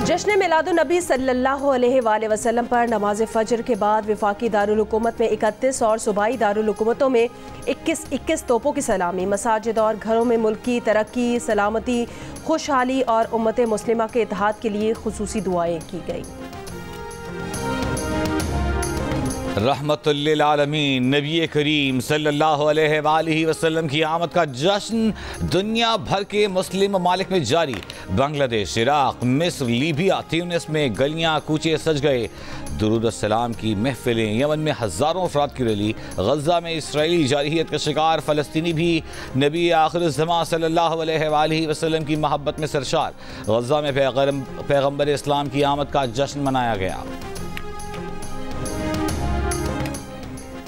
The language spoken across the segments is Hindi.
जश्न मिलादुन्नबी सल्लल्लाहु अलैहि वसल्लम पर नमाज फ़ज्र के बाद वफाकी दारुल हुकूमत में 31 और सूबाई दारुल हुकूमतों में 21 तोपों की सलामी। मसाजिद और घरों में मुल्क की तरक्की, सलामती, खुशहाली और उम्मत मुस्लिमा के इत्तेहाद के लिए खुसूसी दुआएं की गई। रहमतुल्लिल आलमीन नबी करीम सल्लल्लाहु अलैहि वसल्लम की आमद का जश्न दुनिया भर के मुस्लिम ममालिक में जारी। बांग्लादेश, इराक, मिस्र, लीबिया, ट्यूनिस में गलियां कूचे सज गए। दुरूद सलाम की महफिलें, यमन में हज़ारों अफराद की रैली, गज़ा में इसराइली जारहियत का शिकार फ़लस्तीनी भी नबी आखिर-उज़्ज़मा सल्लल्लाहु अलैहि वसल्लम की मोहब्बत में सरशार। गज़ा में पैगम्बर इस्लाम की आमद का जश्न मनाया गया।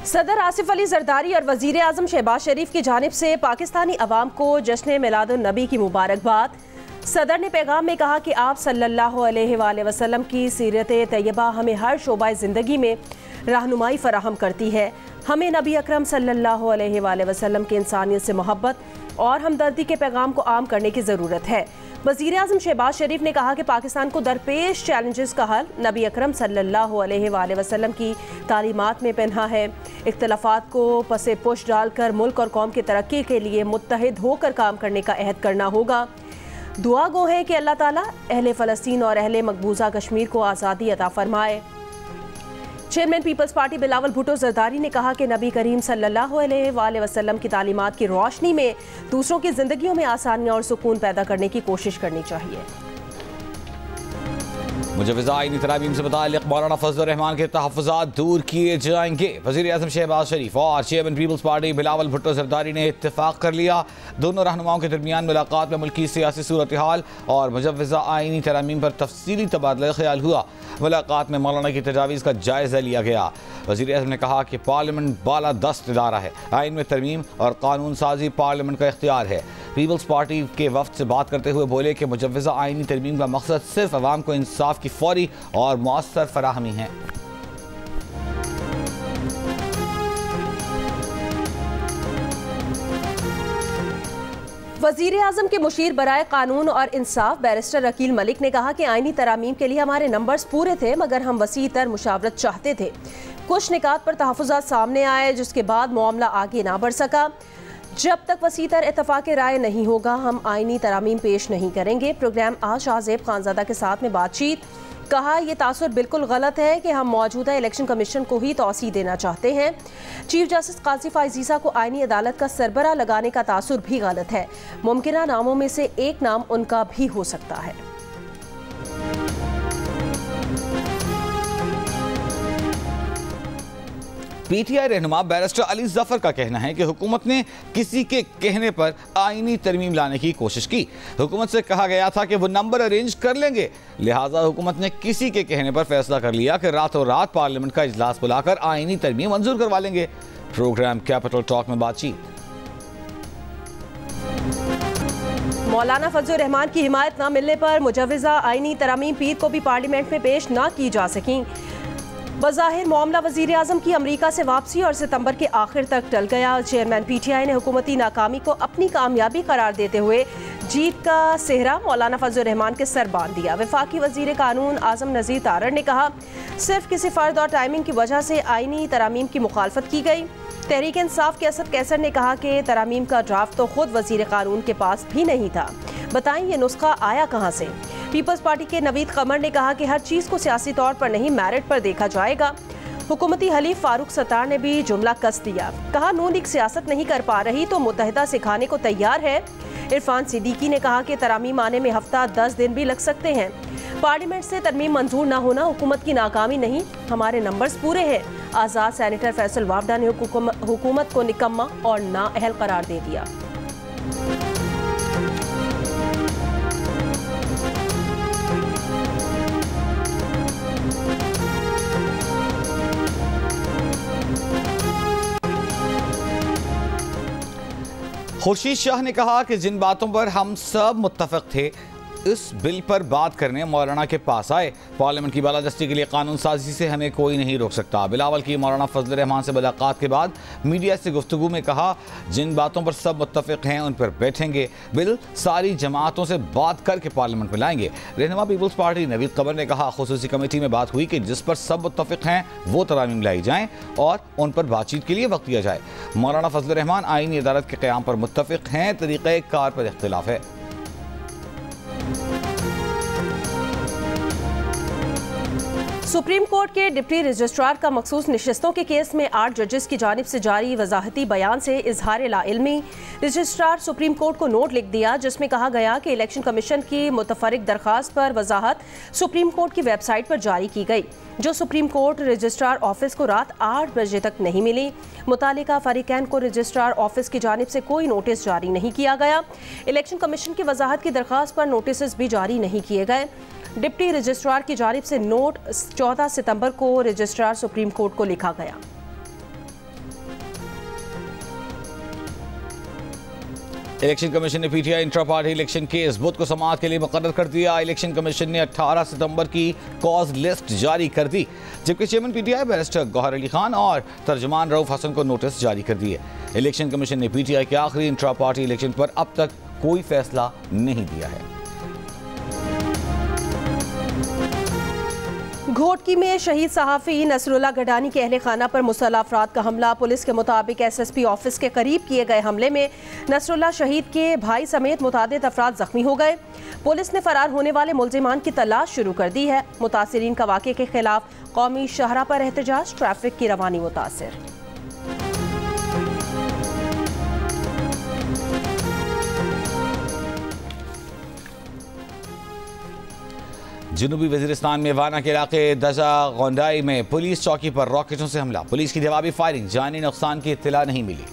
सदर आसिफ अली जरदारी और वज़ीर आज़म शहबाज शरीफ की जानिब से पाकिस्तानी अवाम को जश्न मिलादुन्नबी की मुबारकबाद। सदर ने पैगाम में कहा कि आप सल्लल्लाहु अलैहि वसल्लम की सीरत तैयबा हमें हर शोबा ज़िंदगी में रहनुमाई फराहम करती है। हमें नबी अकरम सल्लल्लाहु अलैहि वसल्लम की इंसानियत से मोहब्बत और हमदर्दी के पैगाम को आम करने की ज़रूरत है। वज़ीर आज़म शहबाज शरीफ ने कहा कि पाकिस्तान को दरपेश चैलेंजेस का हल नबी अकरम सल्लल्लाहु अलैहि वसल्लम की तालीमात में पन्हा है। इख्तलाफात को पसे पुश डालकर मुल्क और कौम की तरक्की के लिए मुत्तहिद होकर काम करने का अहद करना होगा। दुआ गो है कि अल्लाह ताला अहले फ़लस्तीन और अहले मकबूजा कश्मीर को आज़ादी अता फरमाए। Chairman Peoples Party Bilawal Bhutto Zardari ने कहा कि नबी करीम सल्लल्लाहु अलैहि वसल्लम की तालीमात की रोशनी में दूसरों की जिंदगियों में आसानियाँ और सुकून पैदा करने की कोशिश करनी चाहिए। मुजव्वज़ा आईनी तरामीम से मुताल्लिक़ मौलाना फजलुर रहमान के तहफ़्फ़ुज़ात दूर किए जाएंगे। वज़ीर आज़म शहबाज शरीफ और chairman Peoples Party Bilawal Bhutto Zardari ने इत्तेफाक कर लिया। दोनों रहनुमाओं के दरमियान मुलाकात में मुल्की सियासी सूरत हाल और मुजव्वज़ा आईनी तरामीम पर तफसीली तबादला ख्याल हुआ। मुलाकात में मौलाना की तजावीज़ का जायज़ा लिया गया। वज़ीर आज़म ने कहा कि पार्लियामेंट बाला दस्त इदारा है, आइन में तरमीम और कानून साजी पार्लियामेंट का इख्तियार है। पीपल्स पार्टी के वफ्द से बात करते हुए बोले कि मुजव्वज़ा आईनी तरमीम का मकसद सिर्फ अवाम को इंसाफ की फौरी और मौसर फराहमी है। वज़ीर आज़म के मुशीर बराए कानून और इंसाफ बैरिस्टर अकील मलिक ने कहा कि आईनी तरामीम के लिए हमारे नंबर्स पूरे थे, मगर हम वसी तर मुशावरत चाहते थे। कुछ निकात पर तहफ़्फ़ुज़ात सामने आए, जिसके बाद मामला आगे ना बढ़ सका। जब तक वसी तर इत्तफ़ाक़ राय नहीं होगा, हम आईनी तरामीम पेश नहीं करेंगे। प्रोग्राम आज आज़ेब खानज़ादा के साथ में बातचीत। कहा यह तासुर बिल्कुल गलत है कि हम मौजूदा इलेक्शन कमीशन को ही तौसीह देना चाहते हैं। चीफ जस्टिस काजी फाइजीसा को आईनी अदालत का सरबरा लगाने का तासुर भी गलत है। मुमकिना नामों में से एक नाम उनका भी हो सकता है। पीटीआई रहनुमा बैरिस्टर अली जफर का कहना है कि हुकूमत ने किसी के कहने पर आईनी तरमीम लाने की कोशिश की। हुकूमत से कहा गया था कि वो नंबर अरेंज कर लेंगे, लिहाजा हुकूमत ने किसी के कहने पर फैसला कर लिया कि रातों रात पार्लियामेंट का इजलास बुलाकर आईनी तरमीम मंजूर करवा लेंगे। प्रोग्राम कैपिटल टॉक में बातचीत। मौलाना फजलुर रहमान की हिमायत न मिलने पर मुजव्वज़ा आईनी तरामीम पीर को भी पार्लियामेंट में पेश न की जा सकी। बज़ाहिर मामला वज़ीर आज़म की अमरीका से वापसी और सितंबर के आखिर तक टल गया। चेयरमैन पीटीआई ने हुकूमती नाकामी को अपनी कामयाबी करार देते हुए जीत का सेहरा मौलाना फजलुर रहमान के सर बांध दिया। वफाकी वज़ीर कानून आज़म नज़ीर तारड़ ने कहा सिर्फ किसी फ़र्द और टाइमिंग की वजह से आईनी तरामीम की मुखालफत की गई। तहरीक इंसाफ के असद कैसर ने कहा कि तरामीम का ड्राफ्ट तो खुद वज़ीर कानून के पास भी नहीं था, बताएं ये नुस्खा आया कहाँ से। पीपल्स पार्टी के नवीद कमर ने कहा कि हर चीज़ को सियासी तौर पर नहीं मेरिट पर देखा जाएगा। हुकूमती हलीफ फारूक सत्तार ने भी जुमला कस दिया, कहा नून लीग सियासत नहीं कर पा रही तो मुत्तहिदा सिखाने को तैयार है। इरफान सिद्दीकी ने कहा कि तरामीम आने में हफ्ता 10 दिन भी लग सकते हैं। पार्लियामेंट से तरमीम मंजूर न होना हुकूमत की नाकामी नहीं, हमारे नंबर्स पूरे हैं। आज़ाद सेनेटर फैसल वावडा ने हुकूमत को निकम्मा और नाअहल करार दे दिया। खुर्शीद शाह ने कहा कि जिन बातों पर हम सब मुत्तफिक थे इस बिल पर बात करने मौलाना के पास आए। पार्लियामेंट की बालादस्ती के लिए कानून साजी से हमें कोई नहीं रोक सकता। बिलावल की मौलाना फजल रहमान से मुलाकात के बाद मीडिया से गुफ्तगू में कहा, जिन बातों पर सब मुत्तफिक हैं उन पर बैठेंगे। बिल सारी जमातों से बात करके पार्लियामेंट में लाएंगे। रहनुमा पीपल्स पार्टी नवीद कमर ने कहा, खुसूसी कमेटी में बात हुई कि जिस पर सब मुत्तफिक हैं वो तरामीम लाई जाएं और उन पर बातचीत के लिए वक्त दिया जाए। मौलाना फजल रहमान आईनी अदालत के क़याम पर मुत्तफिक हैं, तरीक़े कार पर इख्तिलाफ है। सुप्रीम कोर्ट के डिप्टी रजिस्ट्रार का मखसूस नशिस्तों के केस में 8 जजेस की जानिब से जारी वजाहती बयान से इजहार लाइल्मी। रजिस्ट्रार सुप्रीम कोर्ट को नोट लिख दिया जिसमें कहा गया कि इलेक्शन कमीशन की मुतफरिक दरख्वास्त पर वजाहत सुप्रीम कोर्ट की वेबसाइट पर जारी की गई, जो सुप्रीम कोर्ट रजिस्ट्रार ऑफिस को रात 8 बजे तक नहीं मिली। मुतालिका फरीकैन को रजिस्ट्रार ऑफिस की जानिब से कोई नोटिस जारी नहीं किया गया। इलेक्शन कमीशन की वजाहत की दरख्वास्त पर नोटिस भी जारी नहीं किए गए। डिप्टी रजिस्ट्रार की जानिब से नोट 14 सितंबर को रजिस्ट्रार सुप्रीम कोर्ट को लिखा गया। इलेक्शन कमीशन ने PTI intra party election case बुध को समाअत के लिए मुकर्रर कर दिया। इलेक्शन कमीशन ने 18 सितंबर की कॉज लिस्ट जारी कर दी, जबकि chairman PTI barrister Gohar Ali Khan और तर्जुमान रऊफ हसन को नोटिस जारी कर दिए। इलेक्शन कमीशन ने पीटीआई के आखिरी इंट्रा पार्टी इलेक्शन पर अब तक कोई फैसला नहीं दिया है। घोटकी में शहीद सहाफ़ी नसरुल्लाह गडानी के अहले खाना पर मुसल्लह अफराद का हमला। पुलिस के मुताबिक एसएसपी ऑफिस के करीब किए गए हमले में नसरुल्लाह शहीद के भाई समेत मुतादिद अफराद जख्मी हो गए। पुलिस ने फरार होने वाले मुल्जिमान की तलाश शुरू कर दी है। मुतासिरीन का वाक़े के खिलाफ कौमी शहरा पर एहतजाज, ट्रैफिक की रवानी मुतासिर। जनूबी वजीरिस्तान में वाना के इलाके दजा गोंडाई में पुलिस चौकी पर रॉकेटों से हमला। पुलिस की जवाबी फायरिंग, जानी नुकसान की इत्तला नहीं मिली।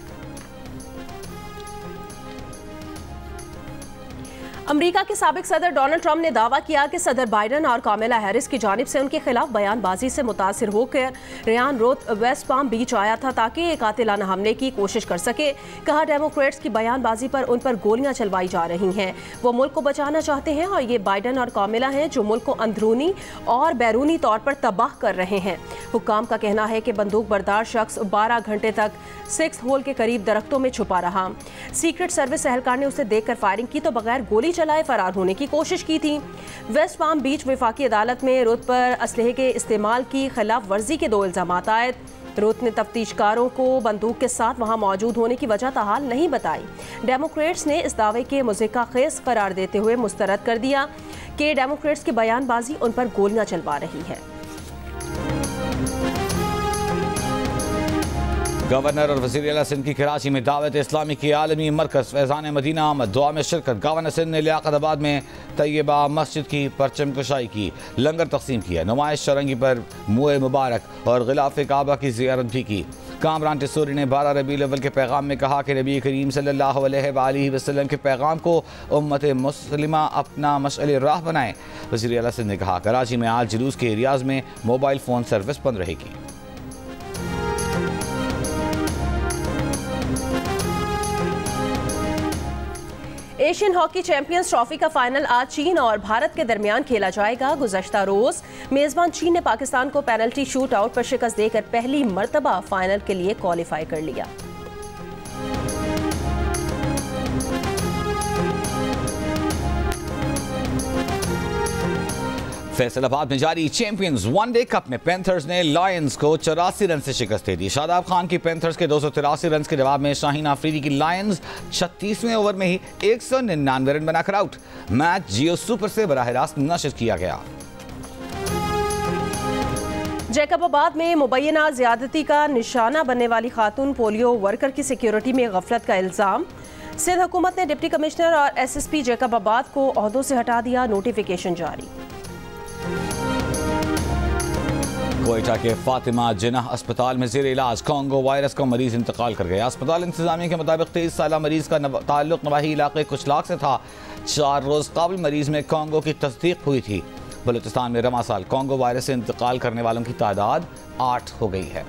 अमेरिका के साबिक सदर डोनाल्ड ट्रंप ने दावा किया कि सदर बाइडन और कामिला हैरिस की जानिब से उनके खिलाफ बयानबाजी से मुतासिर होकर रेयान रोथ वेस्ट पाम बीच आया था ताकि एक कातिलाना हमले की कोशिश कर सके। कहा, डेमोक्रेट्स की बयानबाजी पर उन पर गोलियां चलवाई जा रही हैं। वो मुल्क को बचाना चाहते हैं और ये बाइडन और कामिला हैं जो मुल्क को अंदरूनी और बैरूनी तौर पर तबाह कर रहे हैं। हुक्काम का कहना है कि बंदूक बरदार शख्स 12 घंटे तक 6 होल के करीब दरख्तों में छुपा रहा। सीक्रेट सर्विस एहलकार ने उसे देखकर फायरिंग की तो बगैर गोली चलाए फरार होने की कोशिश की थी। वेस्ट पाम बीच वफाकी अदालत में रुत पर असलहे के इस्तेमाल की खिलाफ वर्जी के 2 इल्जामात आयद। रुत ने तफ्तीशकारों को बंदूक के साथ वहां मौजूद होने की वजह ताहाल नहीं बताई। डेमोक्रेट्स ने इस दावे के मुज़िका खेज करार देते हुए मुस्तरद कर दिया कि डेमोक्रेट्स की बयानबाजी उन पर गोलियां चलवा रही है। गवर्नर और वज़ीर आला सिंध की कराची में दावत इस्लामी की आलमी मरकज़ फैज़ान मदीना आमद दुआ में शिरकत। गवर्नर सिंध ने लियाकताबाद में तैयबा मस्जिद की परचम कुशाई की, लंगर तकसीम किया, नुमाइश शरंगी पर मुए मुबारक और गिलाफ काबा की ज़ियारत भी की। कामरान टिसूरी ने 12 रबीउल अव्वल के पैगाम में कहा कि नबी करीम सल्लल्लाहु अलैहि वसल्लम के पैगाम को उम्मत मुस्लिमा अपना मशअल राह बनाएं। वज़ीर आला सिंध ने कहा, कराची में आज जुलूस के एरियाज़ में मोबाइल फ़ोन सर्विस बंद रहेगी। एशियन हॉकी चैंपियंस ट्रॉफी का फाइनल आज चीन और भारत के दरमियान खेला जाएगा। गुज़श्ता रोज मेजबान चीन ने पाकिस्तान को पेनल्टी शूट आउट पर शिकस्त देकर पहली मर्तबा फाइनल के लिए क्वालिफाई कर लिया। फैसलाबाद में जारी चैंपियंस वनडे कप में पैंथर्स ने लायंस को 84 रन से शिकस्त दे दी। शादाब खान की पैंथर्स के 283 रन के जवाब में शाहीन आफरीदी की लायंस 36वें ओवर में ही 199 रन बनाकर आउट। मैच जियो सुपर से बराह रास्त नशर किया गया। जैकबाबाद में मुबैना ज्यादती का निशाना बनने वाली खातून पोलियो वर्कर की सिक्योरिटी में गफलत का इल्जाम। सिंध हुकूमत ने डिप्टी कमिश्नर और एसएसपी जैकबाबाद को ओहदों से हटा दिया, नोटिफिकेशन जारी। कोयटा के फातिमा जिन्नाह अस्पताल में ज़ेर इलाज कांगो वायरस का मरीज इंतकाल कर गया। अस्पताल इंतजामिया के मुताबिक 23 साला मरीज का ताल्लुक नवाही इलाके कुचलाक से था। 4 रोज़ काबिल मरीज में कांगो की तस्दीक हुई थी। बलूचिस्तान में रवा साल कांगो वायरस से इंतकाल करने वालों की तादाद 8 हो गई है।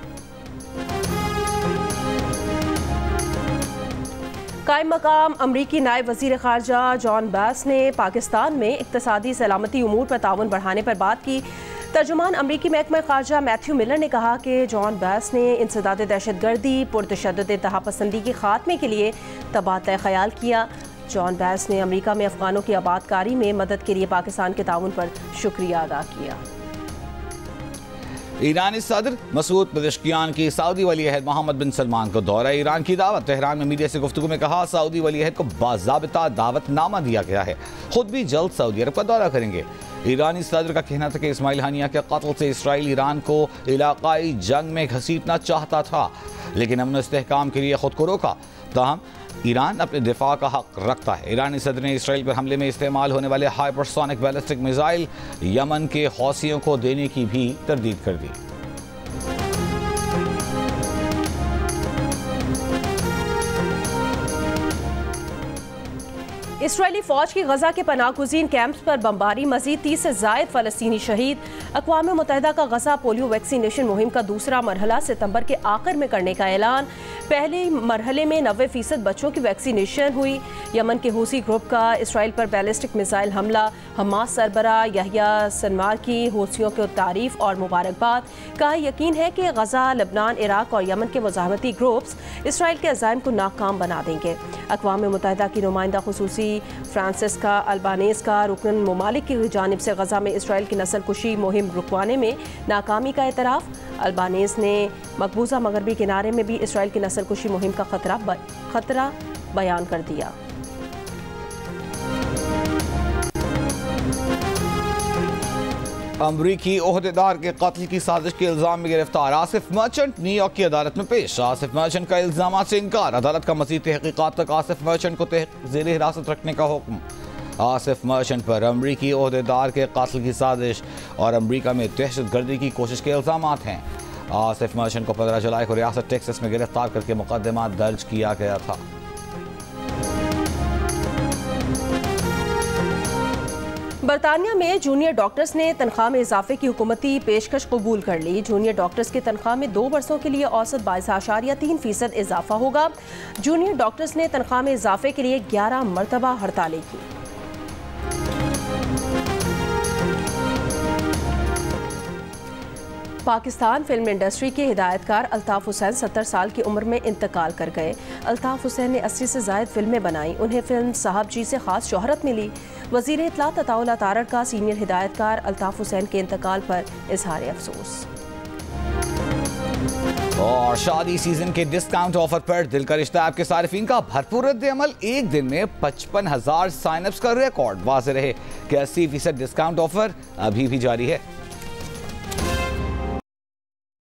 कायम मकाम अमरीकी नायब वज़ीर ख़ारजा जॉन बैस ने पाकिस्तान में इक़्तिसादी सलामती उमूर पर ताउन बढ़ाने पर बात की। तर्जुमान अमरीकी महकमा ख़ारजा मैथ्यू मिलर ने कहा कि जॉन बैस ने इंसदाद दहशतगर्दी पुरतशद्दुद इंतहा पसंदी के खात्मे के लिए तबादला ख़याल किया। जॉन बैस ने अमरीका में अफ़गानों की आबादकारी में मदद के लिए पाकिस्तान के ताउन पर शुक्रिया अदा किया। ईरानी सदर मसूद पेज़ेश्कियान की सऊदी वली अहद मोहम्मद बिन सलमान को दौरा ईरान की दावत। तेहरान में मीडिया से गुफ्तगू में कहा, सऊदी वली अहद को बाज़ाबिता दावतनामा दिया गया है, खुद भी जल्द सऊदी अरब का दौरा करेंगे। ईरानी सदर का कहना था कि इस्माइल हानिया के कत्ल से इसराइल ईरान को इलाकाई जंग में घसीटना चाहता था, लेकिन अमन इस्तेहकाम के लिए खुद को रोका। ताहम ईरान अपने दिफा का हक रखता है। ईरानी सदर ने इसराइल पर हमले में इस्तेमाल होने वाले हाइपरसोनिक बैलिस्टिक मिसाइल यमन के हौसियों को देने की भी तरदीद कर दी। इसराइली फ़ौज की गजा के पनाहगुज़ीन कैंप्स पर बमबारी, मज़ीद 30 से ज़ायद फ़लस्तीनी शहीद। अक़वाम मुत्तहिदा का गजा पोलियो वैक्सीनेशन मुहिम का दूसरा मरहला सितंबर के आखिर में करने का ऐलान। पहले मरहले में 90% बच्चों की वैक्सीनेशन हुई। यमन के हूसी ग्रुप का इसराइल पर बैलिस्टिक मिसाइल हमला। हमास सरबरा यहया सनवार की हूसियों को तारीफ़ और मुबारकबाद। कहा यकीन है कि गजा, लबनान, इराक और यमन के मुज़ाहमती ग्रुप्स इसराइल के अज़ाइम को नाकाम बना देंगे। अक़वाम मुत्तहिदा की नुमाइंदा खुसूसी फ्रांसिस्का अल्बानेज़ रुकन ममालिक की जानिब से गजा में इसराइल की नस्ल कुशी मुहिम रुकवाने में नाकामी का एतराफ़। अल्बानेज़ ने मकबूजा मगरबी किनारे में भी इसराइल की नस्ल कुशी मुहिम का खतरा बयान कर दिया। अमरीकी ओहदेदार के कत्ल की साजिश के इल्जाम में गिरफ्तार आसिफ मर्चेंट न्यूयॉर्क की अदालत में पेश। आसिफ मर्चेंट का इल्जाम से इनकार। अदालत का मज़ीद तहकीकात तक आसिफ मर्चेंट को ज़ेर हिरासत रखने का हुक्म। आसिफ मर्चेंट पर अमरीकी ओहदेदार के कत्ल की साजिश और अमरीका में दहशतगर्दी की कोशिश के इल्जाम हैं। आसिफ मर्चेंट को 15 जुलाई को रियासत टेक्सास में गिरफ्तार करके मुकदमा दर्ज किया गया था। बरतानिया में जूनियर डॉक्टर्स ने तनख्वाह में इजाफे की हुकूमती पेशकश कबूल कर ली। जूनियर डॉक्टर्स की तनख्वाह में 2 वर्षों के लिए औसत 22.3% इजाफा होगा। जूनियर डॉक्टर्स ने तनख्वाह में इजाफे के लिए 11 मरतबा हड़तालें की। पाकिस्तान फिल्म इंडस्ट्री के हिदायतकार अल्ताफ हुसैन 70 साल की उम्र में इंतकाल कर गए। अल्ताफ हुसैन ने 80 से ज़ायद फिल्में बनाई। उन्हें फिल्म साहब जी से ख़ास शोहरत मिली। वज़ीर इत्तलात अताउल्लाह तारड़ का सीनियर हिदायतकार अल्ताफ हुसैन के इंतकाल पर इजहार अफसोस। और शादी सीजन के डिस्काउंट ऑफर पर दिल का रिश्ता ऐप के सारिफीन का भरपूर रद्द-ए-अमल। एक दिन में 55,000 साइनअप्स का रिकॉर्ड। वाज़ेह रहे कि 80% डिस्काउंट ऑफर अभी भी जारी है।